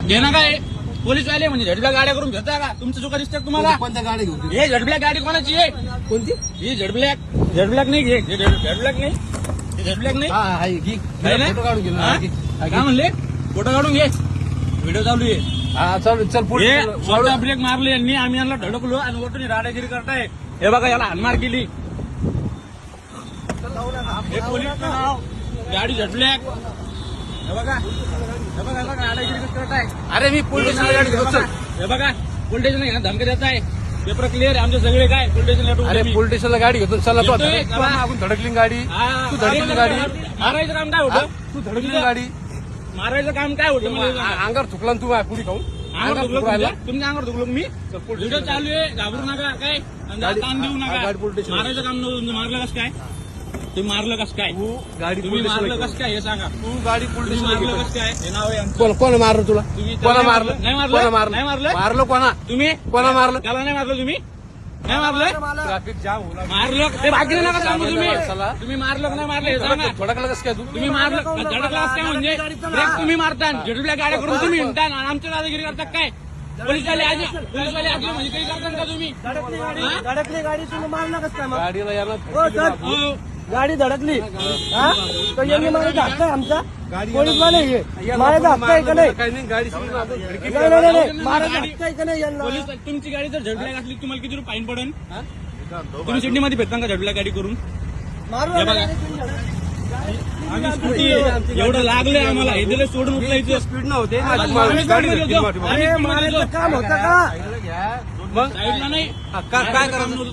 घे ना काय पोलीस वाले म्हणजे झडब्लॅक गाड्या करून घेता का? तुमचं चुका दिसतात तुम्हाला? कोणत्या गाड्या घेऊन हे झडब्लॅक गाडी कोणाची आहे? कोणती? ही झडब्लॅक नाही घे झडब्लॅक नाही झडब्लॅक नाही हा आहे घे. आहे ना? फोटो काढून गेलो हा? काय म्हणले? फोटो काढून घे व्हिडिओ चालू आहे. हा चल पुढे हे स्वतः ब्रेक मारले यांनी आम्ही यांना धडकलो आणि वरतून राडागिरी करताय. हे बघा याला हानमार केली. हे पोलीस नाव गाडी झडब्लॅक. हे बघा याला राडागिरी करताय. अरे मी पोलीस स्टेशनला गाडी घेतो चल. हे बघा पोलीस स्टेशन धमकी देत आहे. पेपर क्लिअर आहे आमचे सगळे. काय पोलीस स्टेशन अरे पोलीस स्टेशनला गाडी घेतो चला तू येतोय, चला. आपण धडकली गाडी तू धडकली गाडी मारायचं काम काय होतं? तू धडकली गाडी मारायचं काम काय होतं मला सांगा. अंगावर थुकला ना तू माझ्या पुढे खाऊन अंगावर दुखलो तुमच्या अंगावर दुखलो मी. व्हिडिओ चालू आहे घाबरू नका काय ताण देऊ नका. गाडी पोलीस स्टेशन. मारायचं काम नव्हतं. मारलं कसं काय? तुम्ही मारलं कसं काय? तू गाडी तुम्ही पोलीस मारलं स्टेशनला कसं काय हे सांगा. तू गाडी पोलीस तुम्ही मारलं स्टेशनला कसं काय? हे नाव आहे आमचं. कोण मारलं तुला तुम्ही कोणा नाही मारलं नाही मारलं? कोणा मारलं नाही मारलं? मारलं कोणा तुम्ही कोणा मारलं त्याला नाही मारलं तुम्ही? नाही मारलं? ट्रॅफिक जाम होला मारलं ते बाकी नका सांगू तुम्ही. चला. तुम्ही मारलं का नाही मारलं हे सांगा. थोडा कसं काय तू तुम्ही मारलं धडकला काय म्हणजे ब्रेक तुम्ही मारता झडब्ल्या गाड्या करून तुम्ही हिंडता आणि आमच्या दादागिरी करता काय? पोलीसवाले आले म्हणजे काही करता का तुम्ही? धडकली गाडी तुम्ही मारला कसं काय मग? गाडीला याला हो सर हो. गाडी धडकली हा तर यांनी मारायचा हक्क आहे आमचा पोलीसवाले हे मारायचा हक्क आहे का नाही? काही नाही गाडी सोडून आपण धडकी नाही मारायचा हक्क आहे का नाही यांना? पोलीस तुमची गाडी जर झडब्लॅक असली तुम्हाला किती रुपये फाईन पडेल? तुम्ही सिडनीमध्ये भेटता का झडब्लॅक गाडी करून? मारू हे नका बघा. गाडी तुम्ही धडकली. आम्ही स्कूटी एवढं लागलंय आम्हाला हे दिलं सोडून उचलायचं. स्पीड नव्हते आम्ही गाडी स्पीडमध्ये धडकी होतो. मारली. आम्ही अरे स्पीडमध्ये मारायचं होतो. काम होतं का? मग साईडला नाही काय करायचं?